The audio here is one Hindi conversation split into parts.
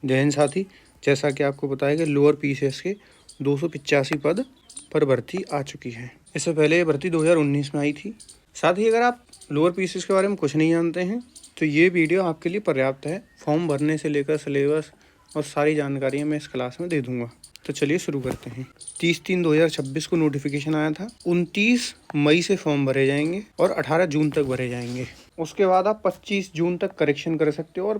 जय हिंद साथी, जैसा कि आपको पता है कि लोअर पीसीएस के 285 पद पर भर्ती आ चुकी है। इससे पहले ये भर्ती 2019 में आई थी। साथ ही अगर आप लोअर पीसीएस के बारे में कुछ नहीं जानते हैं तो ये वीडियो आपके लिए पर्याप्त है। फॉर्म भरने से लेकर सिलेबस और सारी जानकारियाँ मैं इस क्लास में दे दूँगा। तो चलिए शुरू करते हैं। 30/3/2026 को नोटिफिकेशन आया था। 29 मई से फॉर्म भरे जाएंगे और 18 जून तक भरे जाएंगे। उसके बाद आप 25 जून तक करेक्शन कर सकते हो और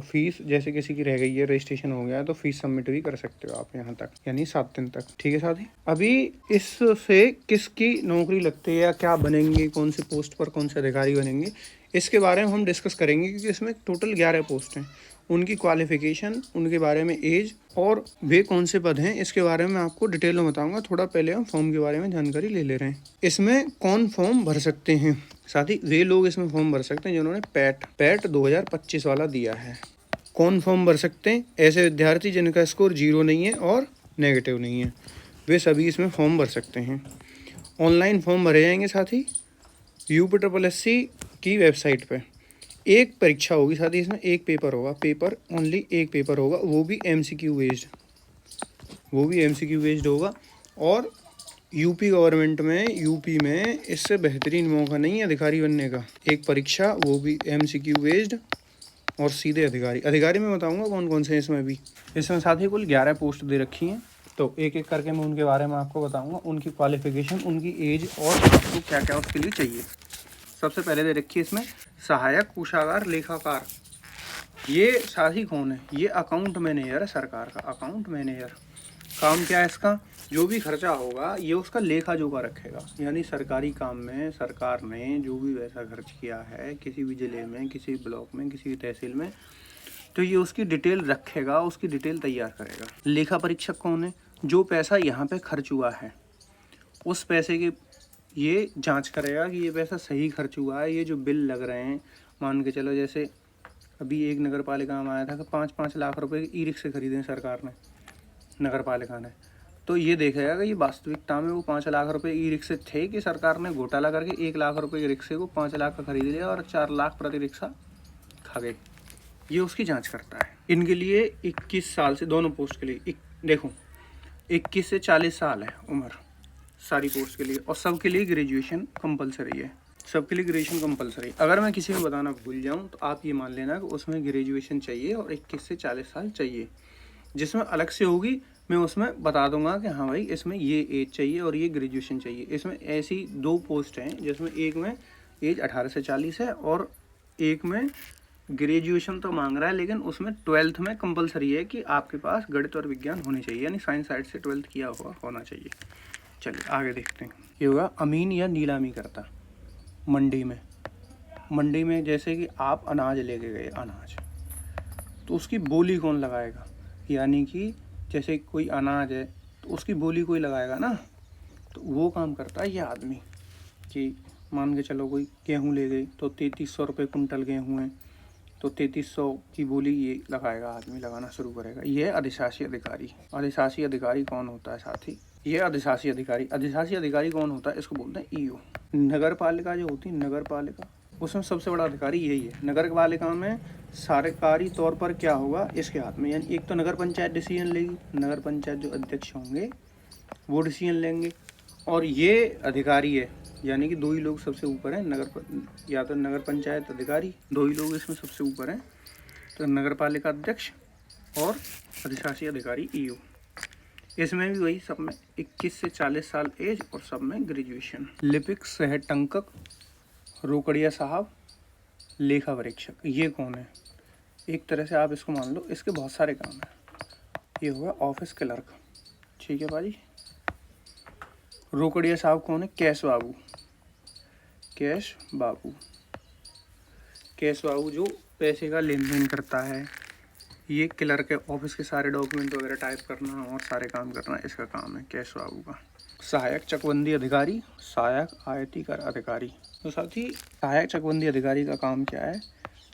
फीस जैसे किसी की रह गई है, रजिस्ट्रेशन हो गया है तो फीस सबमिट भी कर सकते हो आप यहाँ तक, यानी 7 दिन तक। ठीक है साथी, अभी इससे किसकी नौकरी लगती है या क्या बनेंगे, कौन से पोस्ट पर कौन से अधिकारी बनेंगे, इसके बारे में हम डिस्कस करेंगे। क्योंकि इसमें टोटल 11 पोस्ट हैं, उनकी क्वालिफिकेशन, उनके बारे में एज और वे कौन से पद हैं, इसके बारे में आपको डिटेल में बताऊंगा। थोड़ा पहले हम फॉर्म के बारे में जानकारी ले ले रहे हैं। इसमें कौन फॉर्म भर सकते हैं? साथ ही वे लोग इसमें फॉर्म भर सकते हैं जिन्होंने पैट 2025 वाला दिया है। कौन फॉर्म भर सकते हैं? ऐसे विद्यार्थी जिनका स्कोर 0 नहीं है और नेगेटिव नहीं है, वे सभी इसमें फॉर्म भर सकते हैं। ऑनलाइन फॉर्म भरे जाएंगे। साथ ही UPSSC की वेबसाइट पे एक परीक्षा होगी। साथ ही इसमें एक पेपर होगा, पेपर ओनली एक पेपर होगा, वो भी MCQ बेस्ड होगा। और यूपी गवर्नमेंट में, यूपी में इससे बेहतरीन मौका नहीं है अधिकारी बनने का। एक परीक्षा, वो भी MCQ बेस्ड और सीधे अधिकारी में बताऊंगा कौन कौन से इसमें भी। इसमें साथ ही कुल 11 पोस्ट दे रखी हैं, तो एक एक करके मैं उनके बारे में आपको बताऊंगा, उनकी क्वालिफिकेशन, उनकी एज और आपको क्या क्या उसके लिए चाहिए। सबसे पहले दे रखी है इसमें सहायक कोषागार लेखाकार। ये साथी कौन है? ये अकाउंट मैनेजर है, सरकार का अकाउंट मैनेजर। काम क्या है इसका? जो भी खर्चा होगा ये उसका लेखा जोखा रखेगा, यानी सरकारी काम में सरकार ने जो भी पैसा खर्च किया है किसी भी जिले में, किसी ब्लॉक में, किसी भी तहसील में, तो ये उसकी डिटेल रखेगा, उसकी डिटेल तैयार करेगा। लेखा परीक्षक कौन है? जो पैसा यहाँ पे खर्च हुआ है उस पैसे की ये जांच करेगा कि ये पैसा सही खर्च हुआ है। ये जो बिल लग रहे हैं, मान के चलो जैसे अभी एक नगर पालिका में आया था कि 5-5 लाख रुपए के ई-रिक्शे खरीदे सरकार ने, नगर पालिका ने, तो ये देखेगा कि ये वास्तविकता में वो 5 लाख रुपए ई-रिक्शे थे कि सरकार ने घोटाला करके 1 लाख रुपए के रिक्शे को 5 लाख का खरीद लिया और 4 लाख प्रति रिक्शा खा गए। ये उसकी जांच करता है। इनके लिए 21 साल से, दोनों पोस्ट के लिए देखो 21 से 40 साल है उम्र सारी पोस्ट के लिए, और सबके लिए ग्रेजुएशन कंपलसरी है। सबके लिए ग्रेजुएशन कंपलसरी। अगर मैं किसी में बताना भूल जाऊं तो आप ये मान लेना कि उसमें ग्रेजुएशन चाहिए और 21 से 40 साल चाहिए। जिसमें अलग से होगी मैं उसमें बता दूंगा कि हाँ भाई इसमें ये एज चाहिए और ये ग्रेजुएशन चाहिए। इसमें ऐसी 2 पोस्ट हैं जिसमें एक में एज 18 से 40 है और एक में ग्रेजुएशन तो मांग रहा है, लेकिन उसमें 12th में कंपलसरी है कि आपके पास गणित और विज्ञान होने चाहिए, यानी साइंस साइड से 12th किया हुआ होना चाहिए। चलिए आगे देखते हैं। ये होगा अमीन या नीलामी करता। मंडी में जैसे कि आप अनाज लेके गए, अनाज, तो उसकी बोली कौन लगाएगा? यानी कि जैसे कोई अनाज है तो उसकी बोली कोई लगाएगा ना, तो वो काम करता है ये आदमी। कि मान के चलो कोई गेहूँ ले गई तो 3300 रुपये कुंटल गेहूँ है, तो 3300 की बोली ये लगाएगा, आदमी लगाना शुरू करेगा। ये है अधिशासी अधिकारी। अधिशासी अधिकारी कौन होता है साथी? ये अधिशासी अधिकारी कौन होता है? इसको बोलते हैं EO। नगर पालिका जो होती है, नगर पालिका, उसमें सबसे बड़ा अधिकारी यही है। नगर पालिका में सरकारी तौर पर क्या होगा इसके हाथ में, यानी एक तो नगर पंचायत डिसीजन लेगी, नगर पंचायत जो अध्यक्ष होंगे वो डिसीजन लेंगे, और ये अधिकारी है, यानी कि 2 ही लोग सबसे ऊपर हैं, या तो नगर पंचायत अधिकारी, 2 ही लोग इसमें सबसे ऊपर हैं, तो नगर पालिका अध्यक्ष और अधिशासी अधिकारी EO। इसमें भी वही, सब में 21 से 40 साल एज और सब में ग्रेजुएशन। लिपिक, सह टंकक, रोकड़िया साहब, लेखा परीक्षक, ये कौन है? एक तरह से आप इसको मान लो, इसके बहुत सारे काम हैं। ये हुआ ऑफिस क्लर्क, ठीक है भाई। रोकड़िया साहब कौन है? कैश बाबू जो पैसे का लेन देन करता है। ये क्लर्क है, ऑफिस के सारे डॉक्यूमेंट वगैरह टाइप करना और सारे काम करना इसका काम है कैश बाबू का। सहायक चकबंदी अधिकारी, सहायक आयती कर अधिकारी। तो साथ ही सहायक चकबंदी अधिकारी का काम क्या है?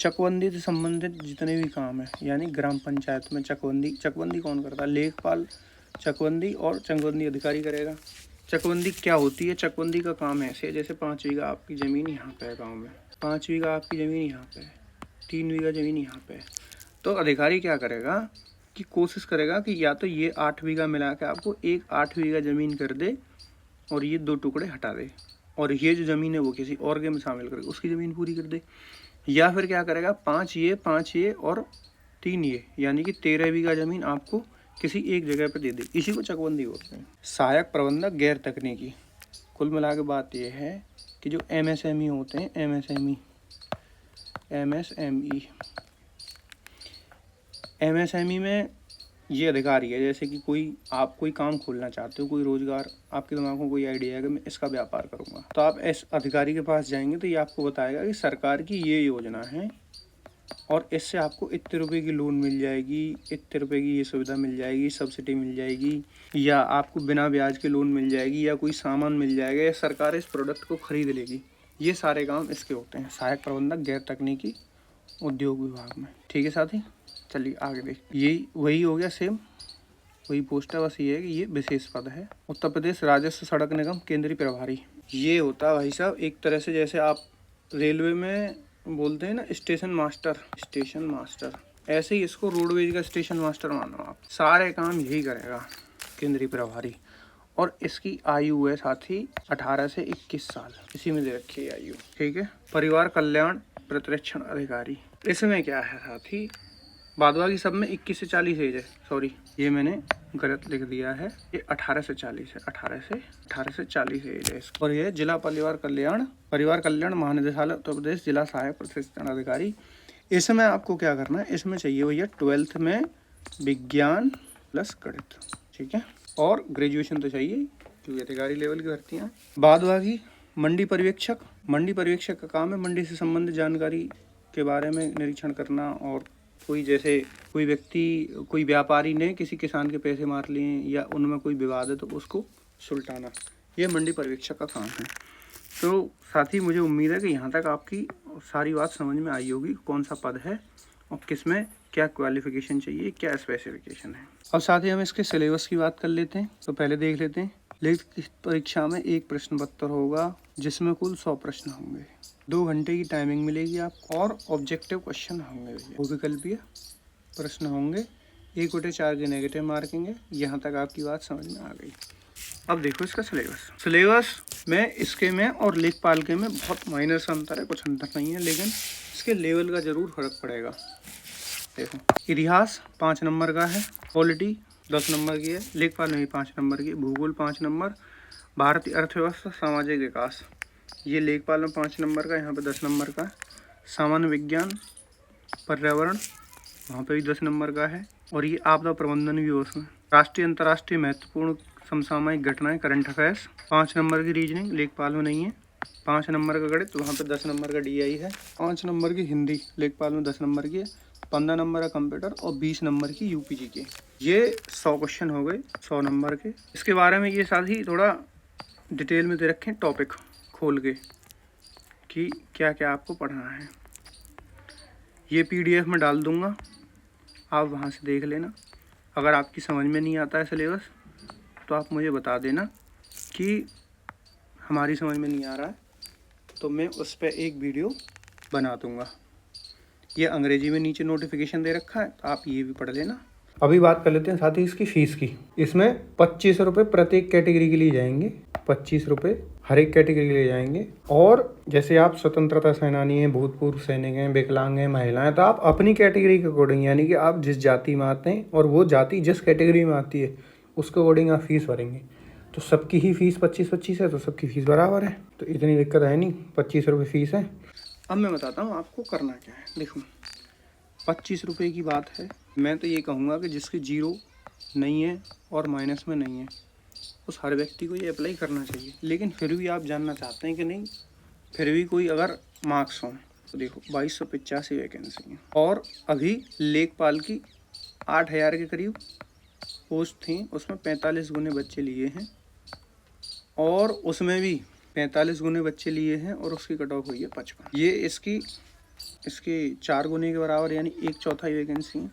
चकबंदी से संबंधित जितने भी काम है, यानी ग्राम पंचायत में चकबंदी कौन करता है? लेखपाल चकबंदी और चकबंदी अधिकारी करेगा। चकबंदी क्या होती है? चकबंदी का काम ऐसे, जैसे 5 बीघा आपकी ज़मीन यहाँ पे है गाँव में, 5 बीघा आपकी ज़मीन यहाँ पे है, 3 बीघा ज़मीन यहाँ पे है, तो तो अधिकारी क्या करेगा कि कोशिश करेगा कि या तो ये 8 बीघा मिला के आपको एक 8 बीघा ज़मीन कर दे और ये 2 टुकड़े हटा दे, और ये जो ज़मीन है वो किसी और के में शामिल करके उसकी ज़मीन पूरी कर दे। या फिर क्या करेगा 5 ये और 3 ये, यानी कि 13 बीघा ज़मीन आपको किसी एक जगह पर दे दे। इसी को चकबंदी बोलते हैं। सहायक प्रबंधक गैर तकनीकी। कुल मिला के बात यह है कि जो MSME होते हैं, MSME में ये अधिकारी है, जैसे कि आप कोई काम खोलना चाहते हो, कोई रोजगार, आपके दिमाग में कोई आइडिया है कि मैं इसका व्यापार करूंगा, तो आप इस अधिकारी के पास जाएंगे तो ये आपको बताएगा कि सरकार की ये योजना है और इससे आपको इतने रुपए की लोन मिल जाएगी, इतने रुपए की ये सुविधा मिल जाएगी, सब्सिडी मिल जाएगी, या आपको बिना ब्याज के लोन मिल जाएगी, या कोई सामान मिल जाएगा, या सरकार इस प्रोडक्ट को खरीद लेगी। ये सारे काम इसके होते हैं, सहायक प्रबंधक गैर तकनीकी उद्योग विभाग में। ठीक है साथी, चलिए आगे देख। यही वही हो गया, सेम वही पोस्ट है, बस ये है कि ये विशेष पद है। उत्तर प्रदेश राजस्व सड़क निगम केंद्रीय प्रभारी। ये होता है भाई साहब एक तरह से जैसे आप रेलवे में बोलते हैं ना स्टेशन मास्टर, ऐसे ही इसको रोडवेज का स्टेशन मास्टर मानो आप। सारे काम यही करेगा केंद्रीय प्रभारी। और इसकी आयु है साथी 18 से 21 साल, इसी में दे रखी है आयु। ठीक है। परिवार कल्याण प्रतिरक्षण अधिकारी, इसमें क्या है साथी, बादवा की सब में 21 से 40 एज है, सॉरी ये मैंने गलत लिख दिया है, ये 18 से 40 है, 18 से 40 एज है। और ये जिला परिवार कल्याण महानिदेशालय उत्तर प्रदेश, जिला सहायक प्रतिरक्षण अधिकारी। इसमें आपको क्या करना है, इसमें चाहिए भैया 12th में विज्ञान प्लस गणित। ठीक है, और ग्रेजुएशन तो चाहिए क्योंकि अधिकारी लेवल की भर्तियाँ हैं। बादवा की मंडी पर्यवेक्षक का काम है मंडी से संबंधित जानकारी के बारे में निरीक्षण करना, और कोई व्यक्ति, कोई व्यापारी ने किसी किसान के पैसे मार लिए या उनमें कोई विवाद है तो उसको सुलटाना, ये मंडी पर्यवेक्षक का काम है। तो साथी मुझे उम्मीद है कि यहाँ तक आपकी सारी बात समझ में आई होगी, कौन सा पद है और किस में क्या क्वालिफिकेशन चाहिए, क्या स्पेसिफिकेशन है। अब साथ ही हम इसके सिलेबस की बात कर लेते हैं। तो पहले देख लेते हैं, लिखित परीक्षा में एक प्रश्न पत्र होगा जिसमें कुल 100 प्रश्न होंगे, 2 घंटे की टाइमिंग मिलेगी आपको, और ऑब्जेक्टिव क्वेश्चन होंगे, बहुविकल्पीय प्रश्न होंगे, 1 बटे 4 के नेगेटिव मार्किंग है। यहाँ तक आपकी बात समझ में आ गई। अब देखो इसका सिलेबस में इसके में और लेखपाल के में बहुत माइनर सा अंतर है, कुछ अंतर नहीं है, लेकिन इसके लेवल का जरूर फर्क पड़ेगा। देखो, इतिहास 5 नंबर का है, पॉलिटी 10 नंबर की है, लेखपाल में भी 5 नंबर की, भूगोल 5 नंबर, भारतीय अर्थव्यवस्था सामाजिक विकास ये लेखपाल में 5 नंबर का, यहाँ पे 10 नंबर का, सामान्य विज्ञान पर्यावरण वहाँ पे भी 10 नंबर का है, और ये आपदा प्रबंधन भी हो उसमें, राष्ट्रीय अंतर्राष्ट्रीय महत्वपूर्ण समसामयिक घटनाएं करंट अफेयर्स 5 नंबर की, रीजनिंग लेखपाल में नहीं है, 5 नंबर का गणित वहाँ पे 10 नंबर का DI है, 5 नंबर की हिंदी लेखपाल में 10 नंबर की है, 15 नंबर का कंप्यूटर और 20 नंबर की UPG के। ये 100 क्वेश्चन हो गए 100 नंबर के। इसके बारे में ये साथ ही थोड़ा डिटेल में दे रखें टॉपिक खोल के कि क्या क्या आपको पढ़ना है। ये PDF में डाल दूंगा, आप वहाँ से देख लेना। अगर आपकी समझ में नहीं आता है सिलेबस तो आप मुझे बता देना कि हमारी समझ में नहीं आ रहा है, तो मैं उस पर एक वीडियो बना दूंगा। ये अंग्रेजी में नीचे नोटिफिकेशन दे रखा है, तो आप ये भी पढ़ लेना। अभी बात कर लेते हैं साथ ही इसकी फीस की। इसमें 25 रुपये प्रत्येक कैटेगरी के लिए जाएंगे, 25 रुपये हर एक कैटेगरी के लिए जाएंगे। और जैसे आप स्वतंत्रता सेनानी हैं, भूतपूर्व सैनिक हैं, विकलांग हैं, महिलाएं, तो आप अपनी कैटेगरी के अकॉर्डिंग, यानी कि आप जिस जाति में आते हैं और वो जाति जिस कैटेगरी में आती है उसके अकॉर्डिंग आप फीस भरेंगे। तो सबकी ही फीस 25-25 है, तो सबकी फीस बराबर है, तो इतनी दिक्कत है नहीं, 25 रुपये फीस है। अब मैं बताता हूँ आपको करना क्या है। देखो 25 रुपये की बात है, मैं तो ये कहूँगा कि जिसके 0 नहीं है और माइनस में नहीं है उस हर व्यक्ति को ये अप्लाई करना चाहिए। लेकिन फिर भी आप जानना चाहते हैं कि नहीं, फिर भी कोई अगर मार्क्स हों तो देखो 2285 वैकेंसी हैं, और अभी लेखपाल की 8000 के करीब पोस्ट थी, उसमें 45 गुने बच्चे लिए हैं, और उसमें भी 45 गुने बच्चे लिए हैं, और उसकी कट ऑफ हुई है 55। ये इसके 4 गुने के बराबर, यानी 1/4 वैकेंसी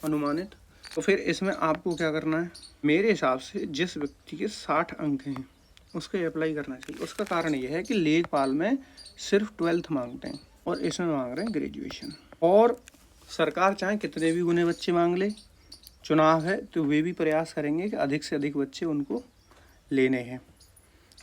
अनुमानित। तो फिर इसमें आपको क्या करना है, मेरे हिसाब से जिस व्यक्ति के 60 अंक हैं उसको अप्लाई करना चाहिए। उसका कारण यह है कि लेखपाल में सिर्फ 12th मांगते हैं और इसमें मांग रहे हैं ग्रेजुएशन। और सरकार चाहे कितने भी गुने बच्चे मांग ले, चुनाव है तो वे भी प्रयास करेंगे कि अधिक से अधिक बच्चे उनको लेने हैं।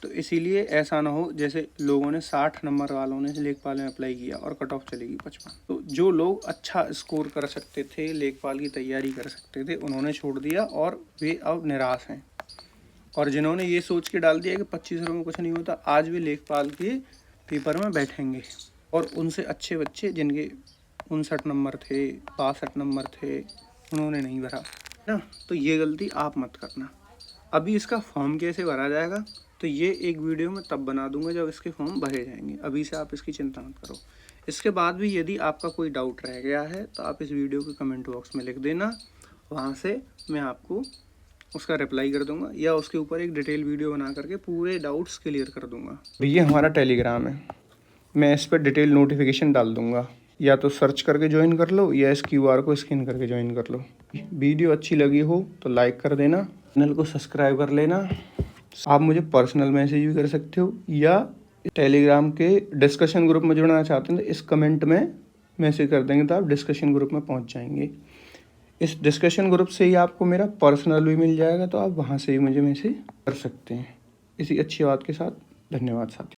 तो इसीलिए ऐसा ना हो जैसे लोगों ने 60 नंबर वालों ने लेखपाल में अप्लाई किया और कट ऑफ चलेगी 55। तो जो लोग अच्छा स्कोर कर सकते थे, लेखपाल की तैयारी कर सकते थे, उन्होंने छोड़ दिया और वे अब निराश हैं। और जिन्होंने ये सोच के डाल दिया कि 25 में कुछ नहीं होता, आज वे लेखपाल के पेपर में बैठेंगे और उनसे अच्छे बच्चे जिनके 59 नंबर थे, 62 नंबर थे, उन्होंने नहीं भरा ना। तो ये गलती आप मत करना। अभी इसका फॉर्म कैसे भरा जाएगा तो ये एक वीडियो में तब बना दूंगा जब इसके फॉर्म भरे जाएंगे। अभी से आप इसकी चिंता मत करो। इसके बाद भी यदि आपका कोई डाउट रह गया है तो आप इस वीडियो के कमेंट बॉक्स में लिख देना, वहाँ से मैं आपको उसका रिप्लाई कर दूंगा या उसके ऊपर एक डिटेल वीडियो बना करके पूरे डाउट्स क्लियर कर दूंगा। ये हमारा टेलीग्राम है, मैं इस पर डिटेल नोटिफिकेशन डाल दूंगा, या तो सर्च करके ज्वाइन कर लो या इस QR को स्कैन करके ज्वाइन कर लो। वीडियो अच्छी लगी हो तो लाइक कर देना, चैनल को सब्सक्राइब कर लेना। आप मुझे पर्सनल मैसेज भी कर सकते हो या टेलीग्राम के डिस्कशन ग्रुप में जुड़ना चाहते हैं तो इस कमेंट में मैसेज कर देंगे तो आप डिस्कशन ग्रुप में पहुंच जाएंगे। इस डिस्कशन ग्रुप से ही आपको मेरा पर्सनल भी मिल जाएगा, तो आप वहां से ही मुझे मैसेज कर सकते हैं। इसी अच्छी बात के साथ धन्यवाद साथियों।